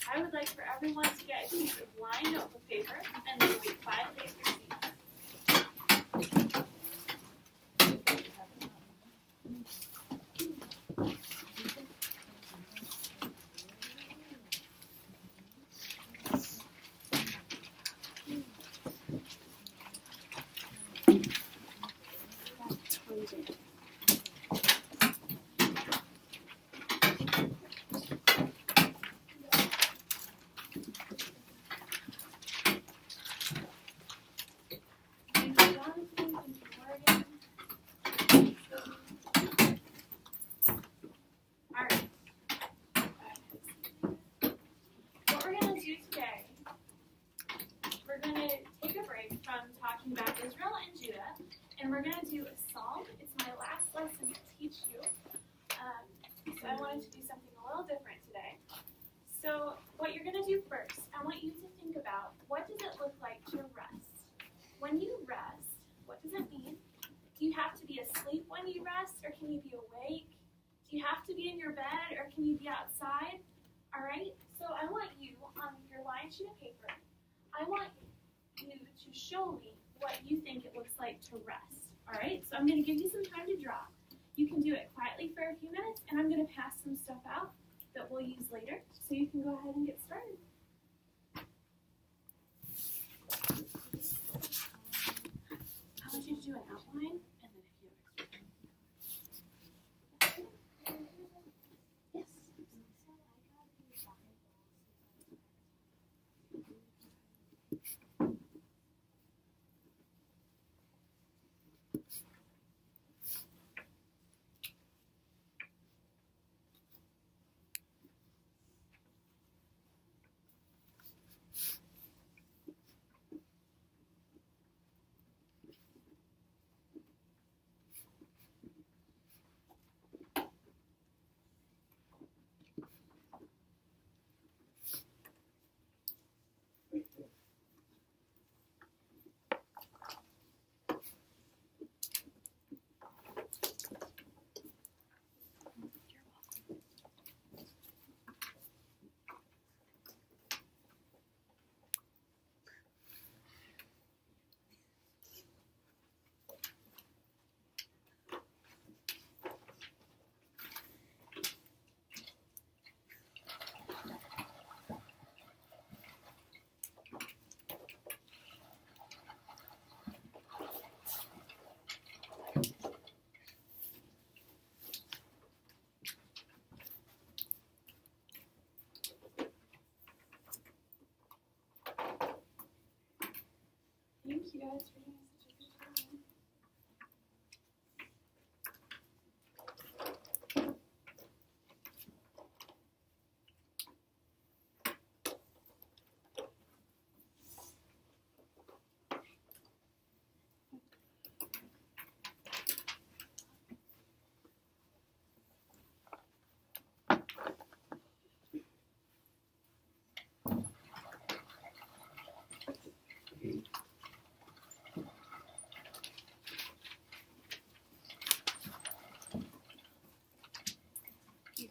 I would like for everyone to get a piece of lined notebook paper and then wait quietly at your seat. About Israel and Judah, and we're going to do a psalm. It's my last lesson to teach you, so I wanted to do something a little different today. So what you're going to do first, I want you to think about, what does it look like to rest? When you rest, what does it mean? Do you have to be asleep when you rest, or can you be awake? Do you have to be in your bed, or can you be outside? All right, so I want you, on your lined sheet of paper, I want you to show me what you think it looks like to rest. All right, so I'm going to give you some time to draw. You can do it quietly for a few minutes, and I'm going to pass some stuff out that we'll use later, so you can go ahead and get started. I want you to do an outline, and then if you have extra time. Yes. Thank you guys for doing such a good job.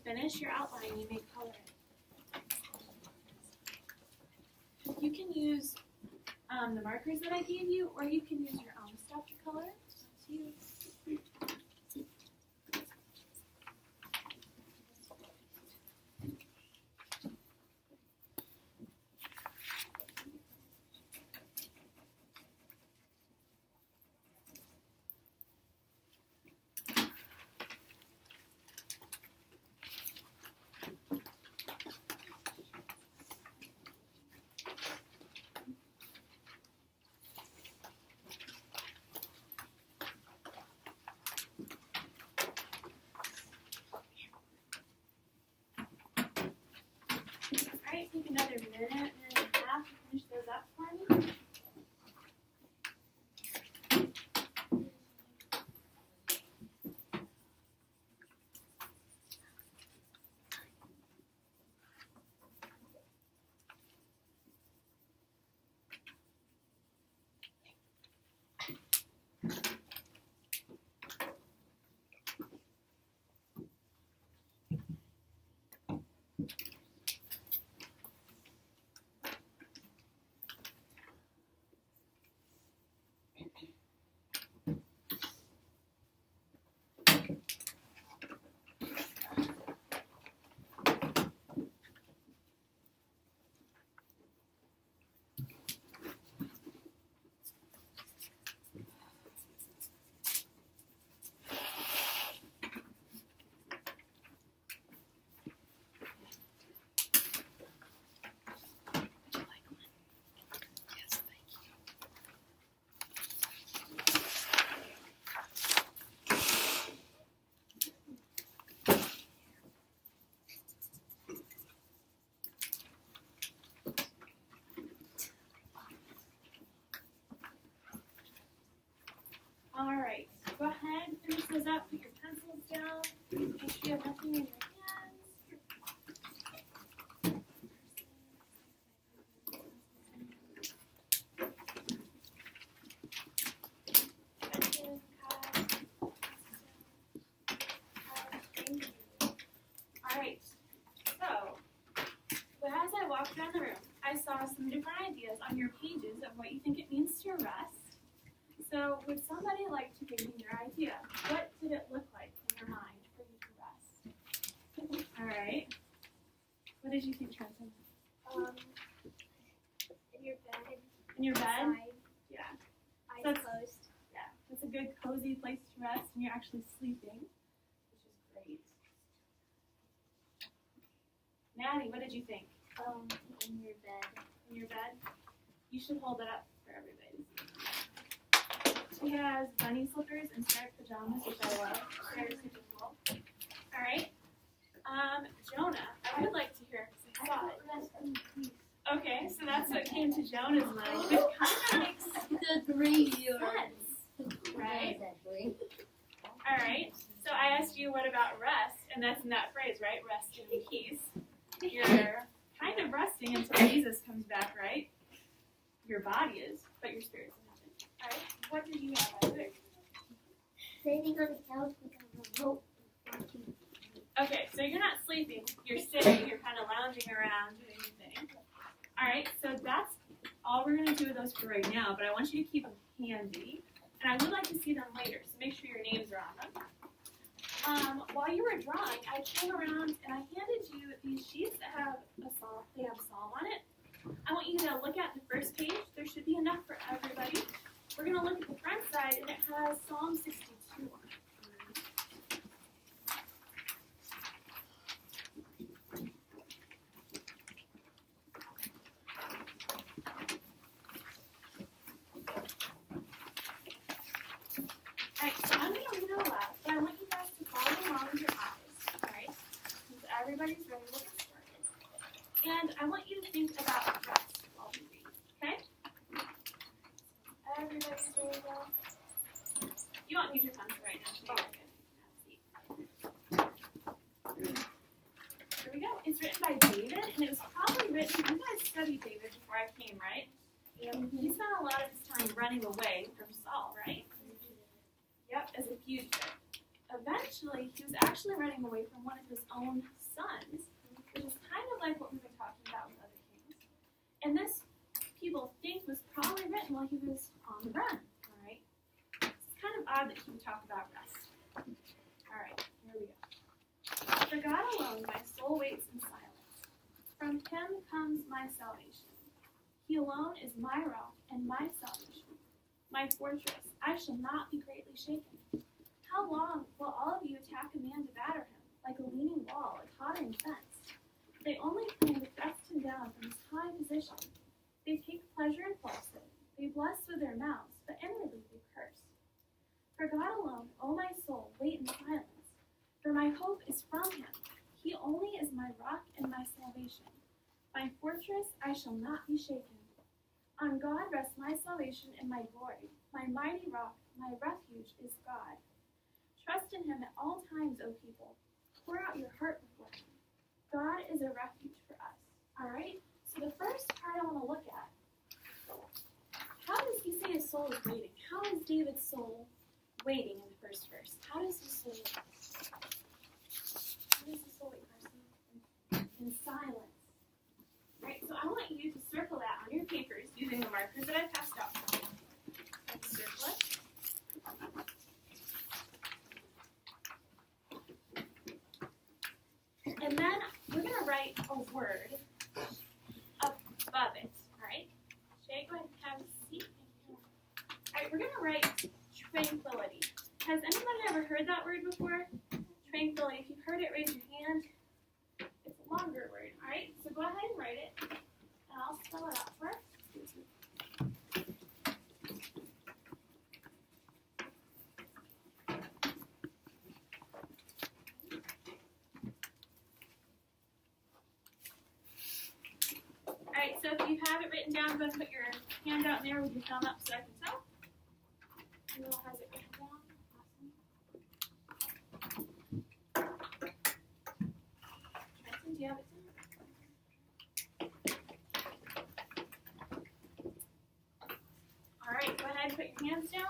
Finish your outline, you may color it. You can use the markers that I gave you, or you can use your own stuff to color. It's up to you. Make sure you have nothing in your hands. Alright, so as I walked around the room, I saw some different ideas on your pages of what you think it means to rest. So would somebody like to give me your idea? What did it look like in your mind for you to rest? Alright. What did you think, Trenton? In your bed. In your bed? Outside, Yeah. eyes That's- closed. Yeah. It's a good, cozy place to rest, and you're actually sleeping, which is great. Maddie, what did you think? In your bed. In your bed? You should hold it up for everybody to see. She has bunny slippers instead of pajamas, which I love. They're super cool. Alright. Jonah, I would like to hear, because I saw it. Rest in peace. Okay, so that's what came to Jonah's mind, which kind of makes The radio. sense, right? Actually. Alright, so I asked you what about rest, and that's in that phrase, right? Rest in peace. You're kind of resting until Jesus comes back, right? Your body is, but your spirit's in heaven. Alright, what did you have, Isaac? Sitting on the couch with a rope. Okay, so you're not sleeping, you're sitting, you're kind of lounging around doing your thing. Alright, so that's all we're going to do with those for right now, but I want you to keep them handy, and I would like to see them later, so make sure your names are on them. While you were drawing, I came around and I handed you these sheets that have a psalm, they have a psalm on it. I want you to look at the first page, there should be enough for everybody. We're going to look at the front side, and it has Psalm 62 on it. Alright, so I'm going to read it aloud, but I want you guys to follow along with your eyes, alright? Since everybody's ready, we'll get started. And I want you to think about rest while we read, okay? Everybody's ready to go? You don't need your pencil right now, so you're good. Have a seat. Here we go. It's written by David, and it was probably written, you guys studied David before I came, right? He spent a lot of his time running away from Saul, right? Yep, as a fugitive. Eventually, he was actually running away from one of his own sons, which is kind of like what we've been talking about with other kings. And this, people think, was probably written while he was on the run, alright? It's kind of odd that he would talk about rest. Alright, here we go. For God alone my soul waits in silence. From him comes my salvation. He alone is my rock and my salvation, my fortress. I shall not be greatly shaken. How long will all of you attack a man to batter him, like a leaning wall, a tottering fence? They only plan to thrust him down from his high position. They take pleasure in falsehood. They bless with their mouths, but inwardly they curse. For God alone, O my soul, wait in silence, for my hope is from him. He only is my rock and my salvation. My fortress, I shall not be shaken. On God rests my salvation and my glory. My mighty rock, my refuge is God. Trust in him at all times, O people. Pour out your heart before him. God is a refuge for us. Alright? So the first part I want to look at. How does he say his soul is waiting? How is David's soul waiting in the first verse? How does his soul wait? How does his soul wait, Carson? In silence. Right, so I want you to circle that on your papers using the markers that I passed out for you. And circle it. And then we're going to write a word above it. Alright? Shay, go ahead and have a seat. Alright, we're going to write tranquility. Has anybody ever heard that word before? Tranquility. If you've heard it, raise your hand. It's a longer word. Alright, so go ahead and write it. And I'll spell it out first. Alright, so if you have it written down, go ahead and put your hand out in there with your thumb up so I can tell. Will has it written down. Awesome. ahead and put your hands down.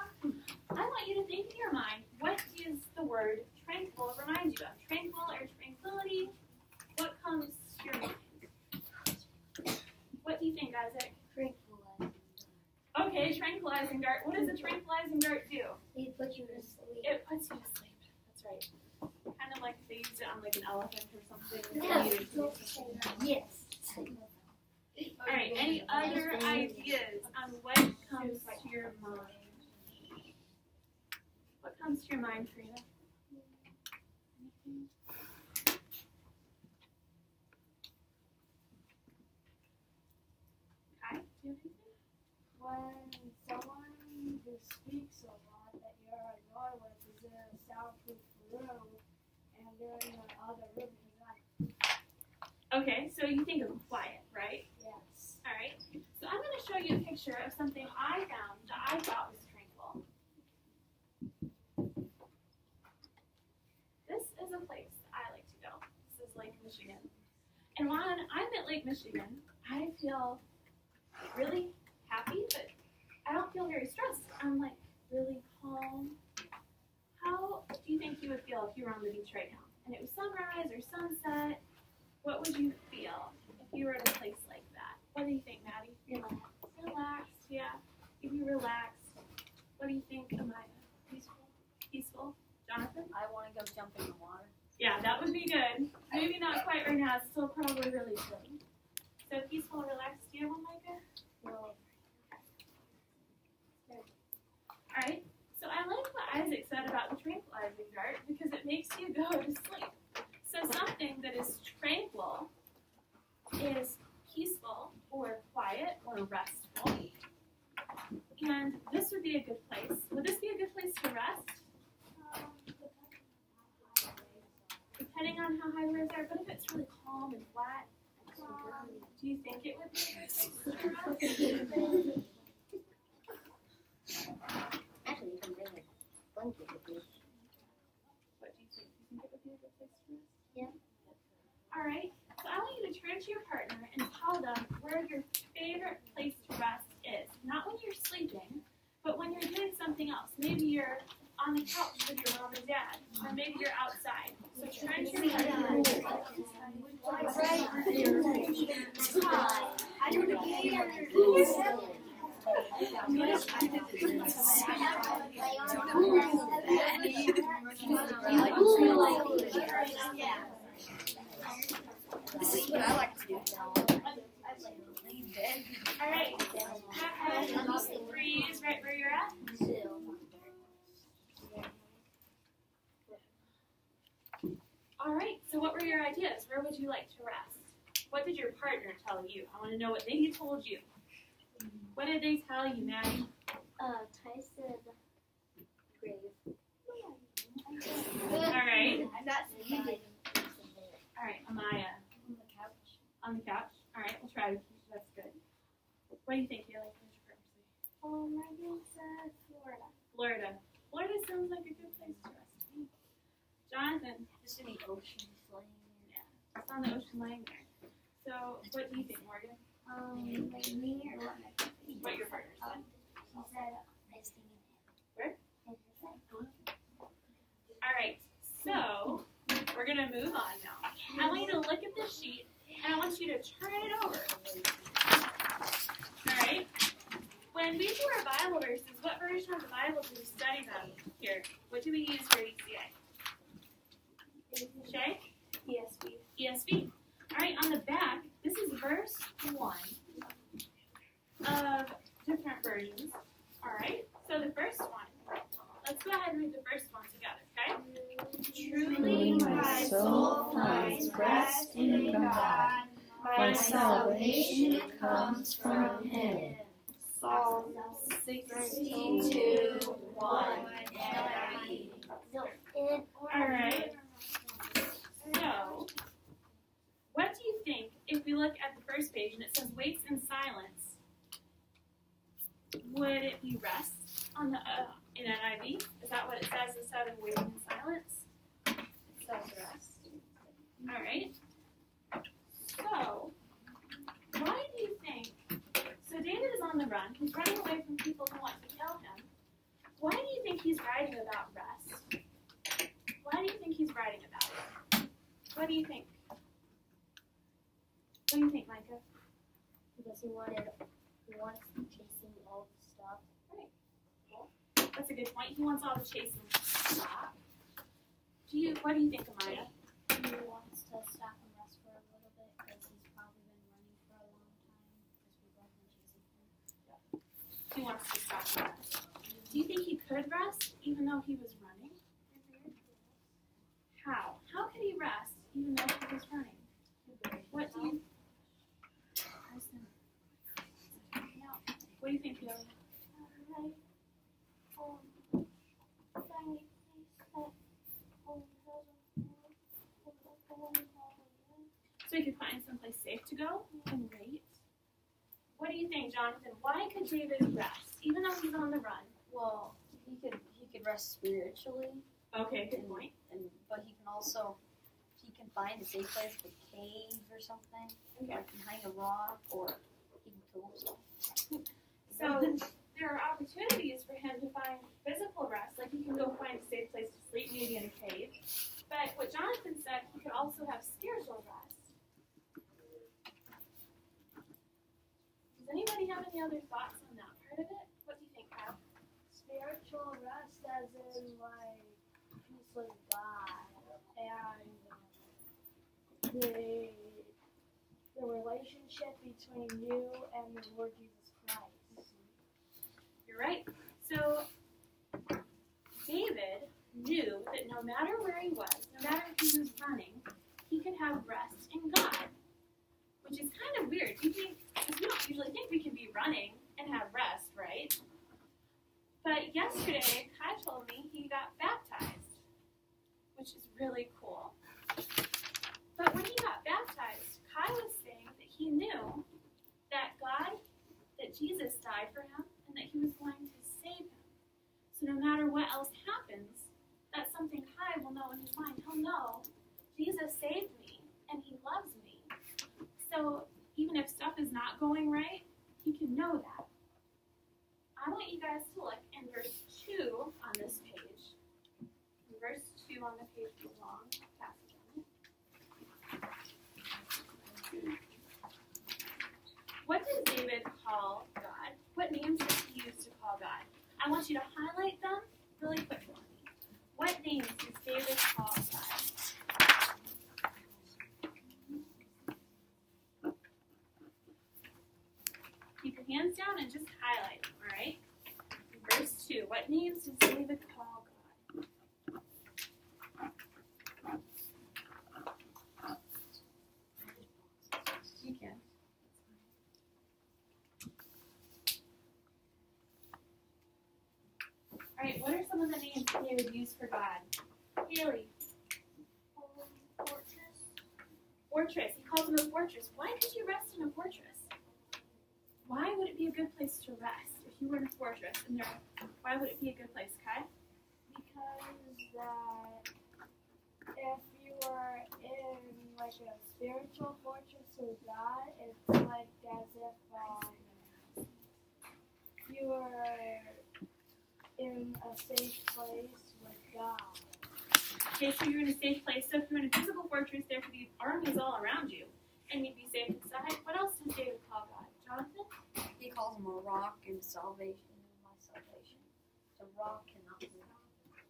I want you to think in your mind, what does the word tranquil remind you of? Tranquil or tranquility? What comes to your mind? What do you think, Isaac? Tranquilizing. Okay, tranquilizing dart. What does a tranquilizing dart do? It puts you to sleep. It puts you to sleep. That's right. Kind of like if they used it on like an elephant or something. Yes. All right, any other ideas on what comes to your mind? What comes to your mind, Karina? Anything? Kai, do you have anything? When someone who speaks a lot that you're annoyed with is in a soundproof room and they're in the other room, you're like, Okay, so you think of quiet, right? yes. All right. So I'm going to show you a picture of something I found that I thought was tranquil. This is a place I like to go. This is Lake Michigan. And when I'm at Lake Michigan, I feel really happy, but I don't feel very stressed. I'm like really calm. How do you think you would feel if you were on the beach right now and it was sunrise or sunset? What would you feel if you were at a place like that? What do you think, Maddie? Relaxed, yeah. You'd be relaxed. What do you think, Amaya? Peaceful? Jonathan? I want to go jump in the water. Yeah, that would be good. Maybe not quite right now. It's still probably really chilly. So peaceful, relaxed. Do you have one, Micah? No. All right. So I like what Isaac said about the tranquilizing dart because it makes you go to sleep. So something that is tranquil is peaceful or quiet or restful. And this would be a good place. Would this be a good place to rest? Depending on how high waves are. But if it's really calm and flat, do you think it would be a good place to rest? Actually, you can bring a blanket with you. What do you think? Do you think it would be a good place to rest? Yeah. All right. So I want you to turn to your partner and tell them where your favorite place to rest is. Not when you're sleeping, but when you're doing something else. Maybe you're on the couch with your mom and dad, or maybe you're outside. So turn to your partner. This is what I like to do. All right. Freeze right where you're at. All right. So what were your ideas? Where would you like to rest? What did your partner tell you? I want to know what they told you. What did they tell you, Maddie? Tyson Grave. All right. That's easy. All right, Amaya. On the couch. On the couch. All right, we'll try to keep that's good. What do you think? You like what your partner say? My dad said Florida. Florida. Florida sounds like a good place to rest to me. Jonathan. Just in the ocean, just laying there. Yeah, it's on the ocean lying there. So, what do you think, Morgan? Like me or what? What your partner said? He said resting in Where? In his head. All right, so we're going to move on now. I want you to look at this sheet, and I want you to turn it over. All right? When we do our Bible verses, what version of the Bible do we study them here? What do we use for ECA? Shay? ESV. ESV. All right, on the back, this is verse 1 of different versions. All right, so the first one. Let's go ahead and read the first one together, okay? Truly my soul finds rest in God. My salvation comes from Him. Psalm 62:1. All right. So, what do you think if we look at the first page and it says waits in silence? Would it be rest on the in NIV? Is that what it says instead of waiting in silence? It says rest. All right. So, why do you think? So David is on the run. He's running away from people who want to kill him. he's writing about rest. Why do you think he's writing about it? What do you think? What do you think, Micah? Because he wants to be chasing all the stuff. Right. Cool. That's a good point. He wants all the chasing to stop. What do you think, Amaya? He wants to stop and rest for a little bit because he's probably been running for a long time because we've all been chasing him. He wants to stop and rest. Do you think he could rest even though he was running? How? How could he rest even though he was running? What do you? What do you think, Yola? So he could find someplace safe to go and wait. What do you think, Jonathan? Why could David rest even though he's on the run? Well, he could rest spiritually. Okay, good point. But he can also find a safe place, like a cave or something, Okay. like behind a rock, or he can kill himself. So there are opportunities for him to find physical rest, like he can go find a safe place to sleep, maybe in a cave. But what Jonathan said, he could also have spiritual rest. Does anybody have any other thoughts on that part of it? What do you think, Kyle? Spiritual rest as in like peace with God and the relationship between you and the Lord Jesus Christ. You're right. So David knew that no matter where he was, no matter if he was running, he could have rest in God, which is kind of weird. You think, because we don't usually think we can be running and have rest, right? But yesterday, Kai told me he got baptized, which is really cool. But when he got baptized, Kai was saying that he knew that Jesus died for him and that he was going to save him. So no matter what else happens, that's something Kai will know in his mind. He'll know Jesus saved me and he loves me. So even if stuff is not going right, he can know that. I want you guys to look in verse 2 on this page. In verse 2 on the page belong. Passage on it. What does David call God? What names does he use to call God? I want you to highlight them really quick for me. What names does David call God? Keep your hands down and just highlight them, all right? Verse 2, what names does David call God? You can. All right, what are some of the names that David used for God? Haley. Fortress. He calls him a fortress. Why could you rest in a fortress? Why would it be a good place to rest if you were in a fortress? Why would it be a good place, Kai? Because if you were in like a spiritual fortress with God, it's like as if you were in a safe place with God. Okay, so you're in a safe place. So if you're in a physical fortress, there could be armies all around you, and you'd be safe inside. What else does David call God? Jonathan? He calls him a rock and salvation and my salvation. The rock cannot move.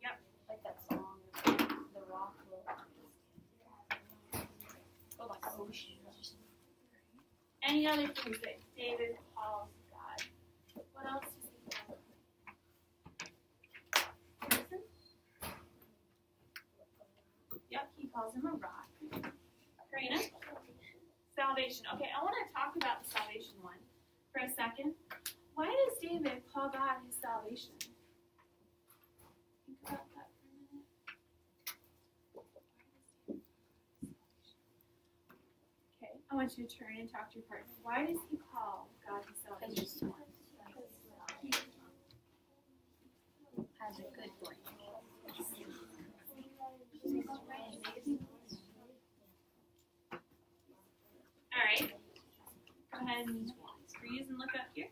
Yep. Like that song, The Rock will go like ocean. Any other things that David calls God? What else does he call God? Jonathan? Yep, he calls him a rock. Karina? Salvation. Okay, I want to talk about the salvation one for a second. Why does David call God his salvation? Think about that for a minute. Okay, I want you to turn and talk to your partner. Why does he call God his salvation? He has a good brain. All right. Go ahead and freeze and look up here.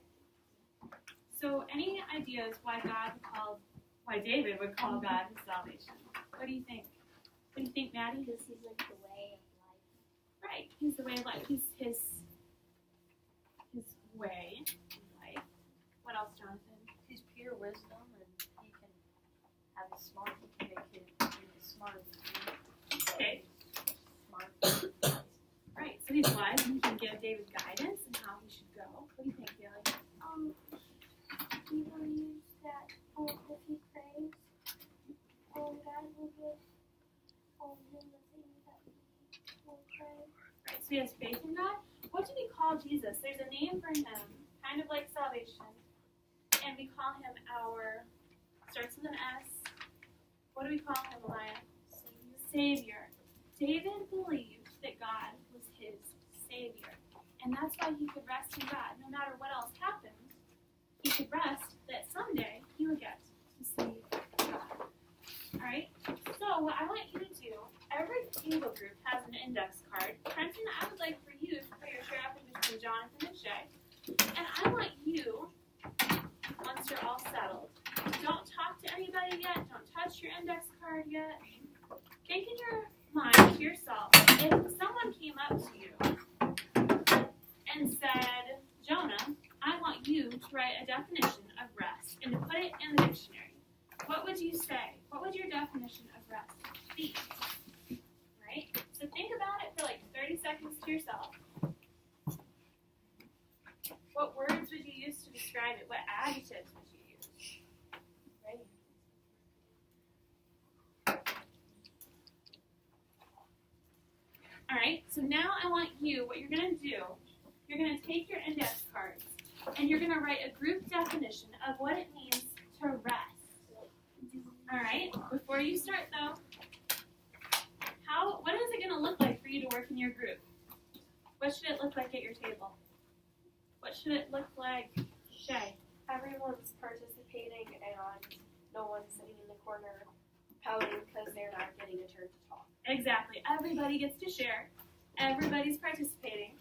So, any ideas why why David would call God his salvation. What do you think? What do you think, Maddie? Because he's like the way of life. Right. He's the way of life. He's his way of life. What else, Jonathan? He's pure wisdom, and he can have a smart. He can make him smart as you. Okay. Smart. Right. So he's wise, and he can give David guidance in how he should go. What do you think, Bailey? He believes that if he prays, God will give him the things that he will pray. Right. So he has faith in God. What do we call Jesus? There's a name for him, kind of like salvation, and we call him our. Starts with an S. What do we call him, Alaya? Savior. David believed that God was his Savior. And that's why he could rest in God. No matter what else happened, he could rest that someday he would get to see God. Alright? So what I want you to do, every table group has an index card. Trenton, I would like for you to put your chair up in between Jonathan and Shay. And I want you, once you're all settled, don't talk to anybody yet. Don't touch your index card yet. Think in your mind to yourself, if someone came up to you and said, Jonah, I want you to write a definition of rest and to put it in the dictionary, what would you say? What would your definition of rest be? Right? So think about it for like 30 seconds to yourself. What words would you use to describe it? What adjectives would you use? Right? Alright, so now I want you, what you're going to do, you're going to take your index cards and you're going to write a group definition of what it means to rest. Alright, before you start though, what is it going to look like for you to work in your group? What should it look like at your table? What should it look like, Shay? Everyone's participating and no one's sitting in the corner pouting because they're not getting a turn to talk. Exactly. Everybody gets to share. Everybody's participating.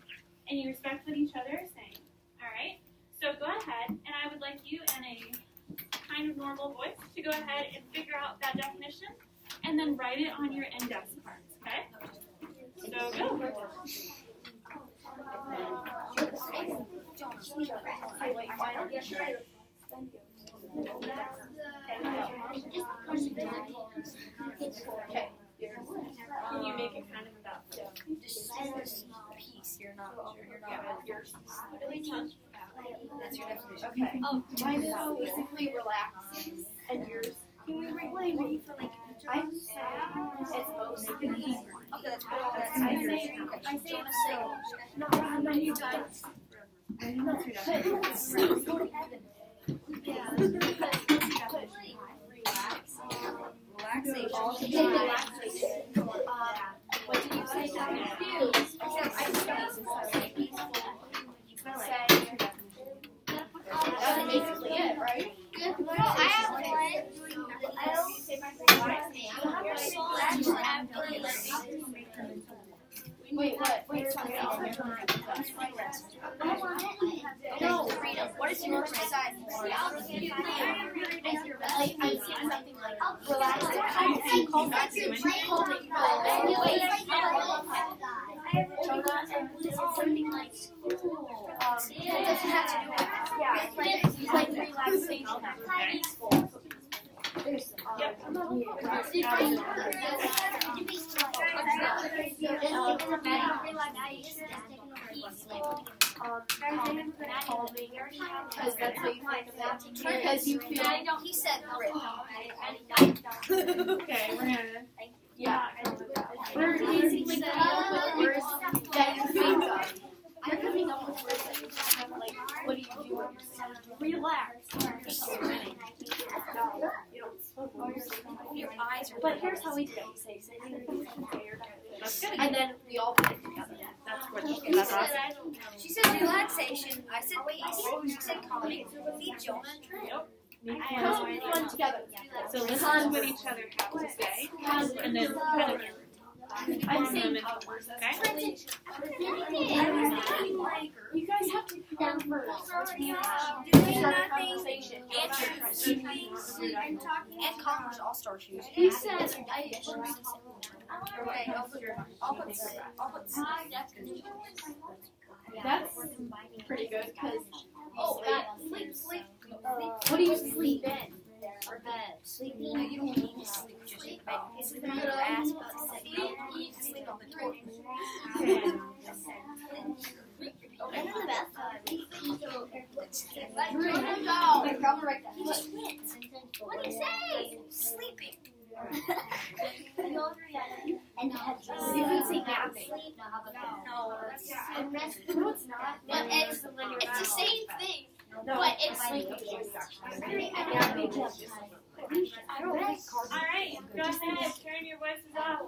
And you respect what each other is saying. Alright? So go ahead, and I would like you in a kind of normal voice to go ahead and figure out that definition and then write it on your index cards. Okay? So go. Okay. Can you make it kind of about Just peace. You're not really touched. That's your definition. Okay. Mine is basically relaxing, and yours. Can we replay me for like? I'm saying it's mostly. Okay, that's good. That's I say it's so. No, and then you guys. Go to heaven. Yeah. Relaxation. What did you say? That's basically it, right? I have Wait, what? Wait, sorry. No, what is your side? I'm seeing something like relaxing. Something like school. It doesn't have to do with it's like relaxation. Because that's what you think about. Because you feel. He said Okay, we're gonna. Yeah. We're basically coming up with words that you think of. You're coming up with words that you have, like, what do you do when you're relax. your eyes are. But here's how we do it. That's good. And then we all put it together. That's what. That's awesome. She said relaxation. I said peace. She said calming. Feed Jonah and Trey. Come on, one together. So listen to what each other have to say, and then kind of. I'm saying okay? you guys have to Doing nothing, answering sleeping, and talking, and Converse All-Star shoes. He said, okay, I'll put That's pretty good because sleep. what do you sleep in? Or bed. Sleeping. No, you don't need to sleep. Just sleep on your ass, but sleep on the toilet. And in the bathtub. What do you say? Sleeping. And you can say napping. No. No, it's not. But it's the same thing. But it's sleeping. Alright, go ahead, turn your voices up.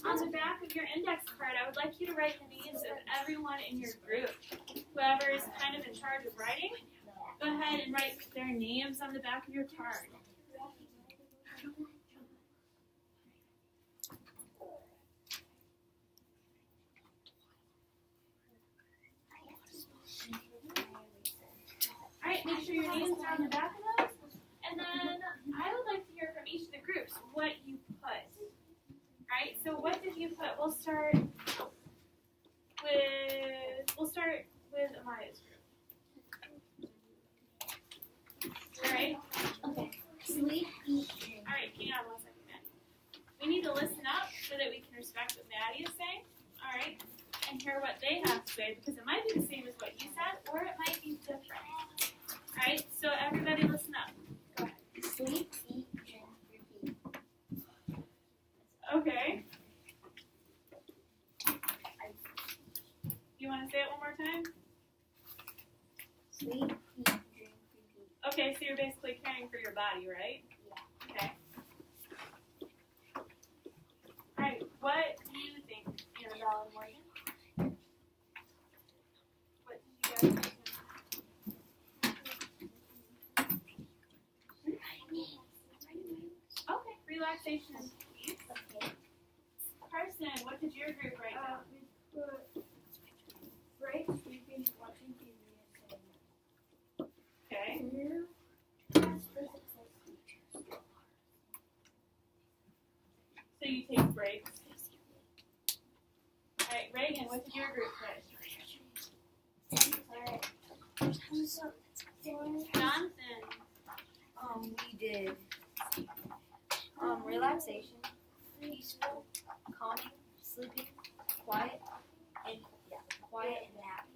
On the back of your index card, I would like you to write the names of everyone in your group. Whoever is kind of in charge of writing, go ahead and write their names on the back of your card. Alright, make sure your names are on the back of those. And then I would like to hear from each of the groups what you put. Alright, so what did you put? We'll start with Amaya's group. Alright? Okay. Sleep, eat, drink. Alright, hang on 1 second, Maddie. We need to listen up so that we can respect what Maddie is saying. Alright? And hear what they have to say, because it might be the same as what you said, or it might be different. Alright, so everybody listen up. Go ahead. Sleep, eat, drink, repeat. Okay. You want to say it one more time? Sleep, eat, drink, repeat. Okay, so you're basically caring for your body, right? Yeah. Okay. Alright, what do you think, Annabelle and Morgan? What did you guys think? Okay, relaxation and peace. Okay. Carson, what did your group write down? We put break, sleeping, watching TV, and Okay. So you take breaks. Alright, Reagan, what did your group put? Jonathan. We did relaxation, peaceful, calming, sleeping, quiet, and napping.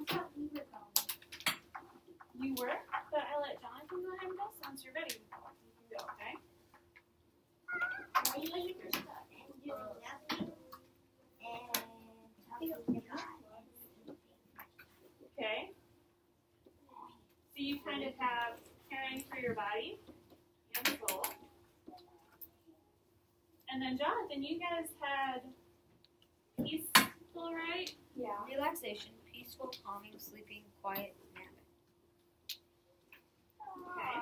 Okay. You were, but I let Jonathan go ahead and go, so once you're ready, you can go, okay? Okay. So you kind of have caring for your body and soul. And then Jonathan, you guys had peaceful, right? Yeah. Relaxation, peaceful, calming, sleeping, quiet, napping. Okay.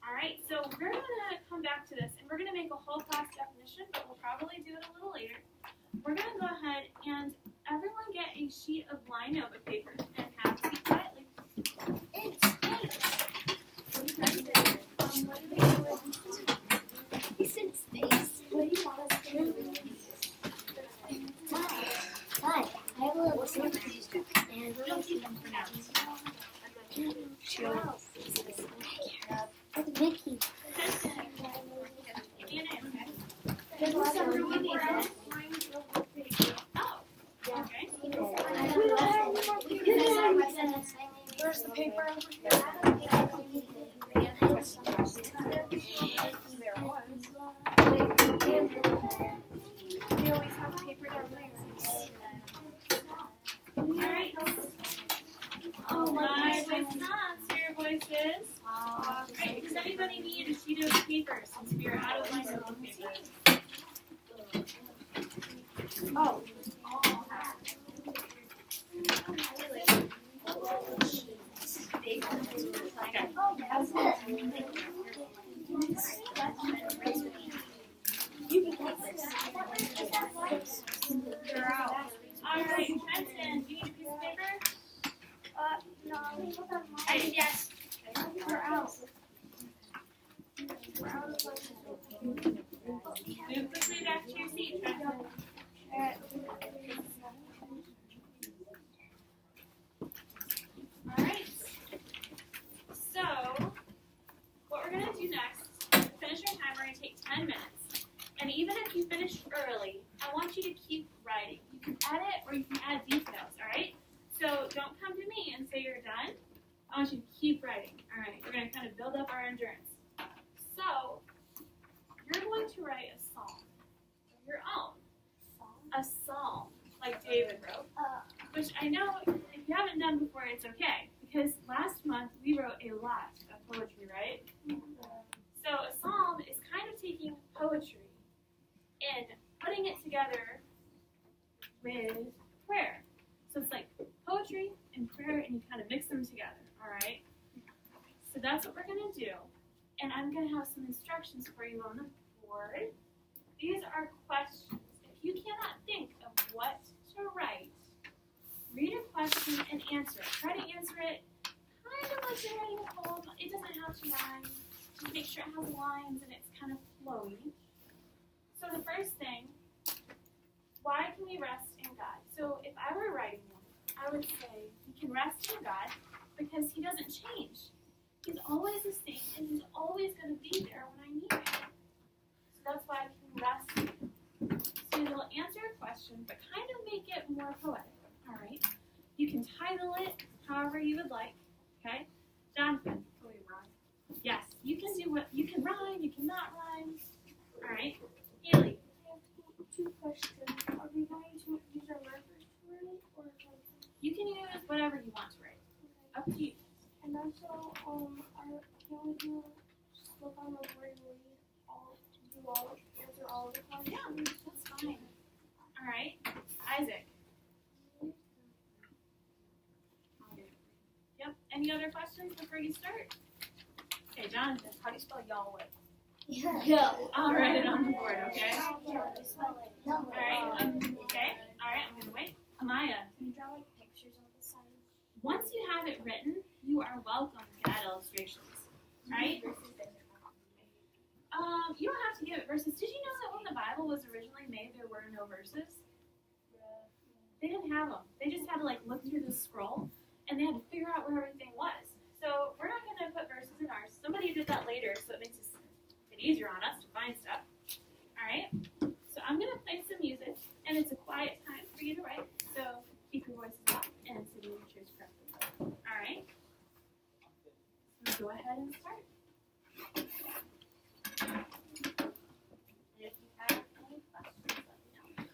Alright, so we're going to come back to this, and we're going to make a whole class definition, but we'll probably do it a little later. We're going to go ahead and everyone get a sheet of line notebook paper and have a seat quietly. He's in space. What do you want us to do? Hi. I have a little snack for you. And we're going to do them for now. It's Mickey. Okay. Where's the paper? We always have paper down there. Alright. Oh, my voice is on, so your voice is. Alright, does anybody need a sheet of paper since we are out of line notebook paper? Oh. Move quickly back to your seat, Trenton. Alright. So, what we're going to do next, to finish our time, we're going to take 10 minutes. And even if you finish early, I want you to keep writing. You can edit or you can add details, alright? So, don't come to me and say you're done. I want you to keep writing. Alright, we're going to kind of build up our endurance. So, you're going to write a psalm of your own. A psalm, like David wrote. Which I know if you haven't done before, it's okay. Because last month we wrote a lot of poetry, right? So a psalm is kind of taking poetry and putting it together with prayer. So it's like poetry and prayer, and you kind of mix them together, all right? So that's what we're going to do. And I'm going to have some instructions for you on the board. These are questions. If you cannot think of what to write, read a question and answer it. Try to answer it kind of like you're writing a poem. It doesn't have to rhyme. Just make sure it has lines and it's kind of flowy. So the first thing, why can we rest in God? So if I were writing one, I would say we can rest in God because He doesn't change. He's always the same, and He's always going to be there when I need Him. So that's why I can rest in Him. So it'll answer a question, but kind of make it more poetic. All right? You can title it however you would like. Okay? Jonathan. Yes, you can do what you can rhyme. You cannot rhyme. All right, Haley. I have two questions. Are we going to use our markers to write, or You can use whatever you want to write. Up to you. and also can we do just look on the board and read answer all of the questions? Yeah, that's fine. All right, Isaac. Yep. Any other questions before you start? Okay, Jonathan. How do you spell Yahweh? Yeah. I'll write it on the board. Okay. No. All right. Okay. All right. I'm gonna wait. Amaya. Can you draw like pictures on the side? Once you have it written, you are welcome to add illustrations. Right? You don't have to give it verses. Did you know that when the Bible was originally made, there were no verses? They didn't have them. They just had to like look through the scroll, and they had to figure out where everything was. So we're not going to put verses in ours. Somebody did that later, so it makes it easier on us to find stuff. All right? So I'm going to play some music, and it's a quiet time for you to write. So keep your voices up and signatures correctly. All right? So go ahead and start. And if you have any questions, let me know.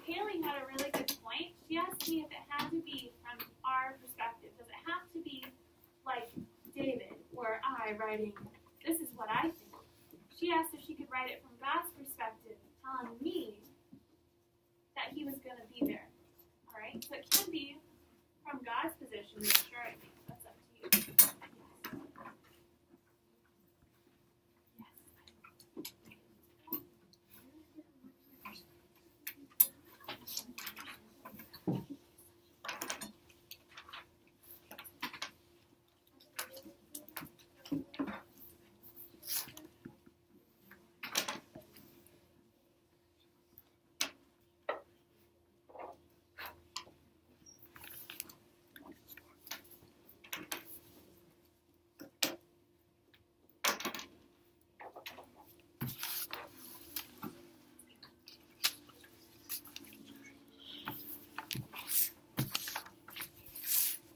Haley had a really good point. She asked me if it had to be from our perspective. Does it have to be like David or I writing, this is what I think? She asked if she could write it from God's perspective, telling me that He was going to be there. All right? So it can be from God's position reassuring me. That's up to you.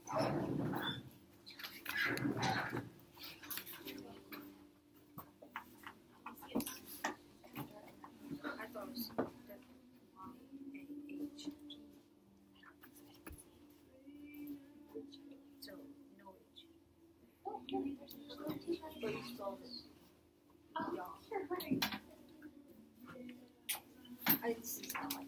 I thought it was Y-A-H. So, no H. Oh, Haley, there's a little t-shirt. But you spelled it. Oh, you're right. This is not like it.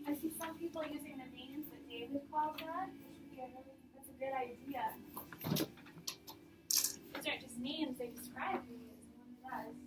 I see some people using the names that David called that. That's a good idea. These aren't just names, they describe who he is and what he does.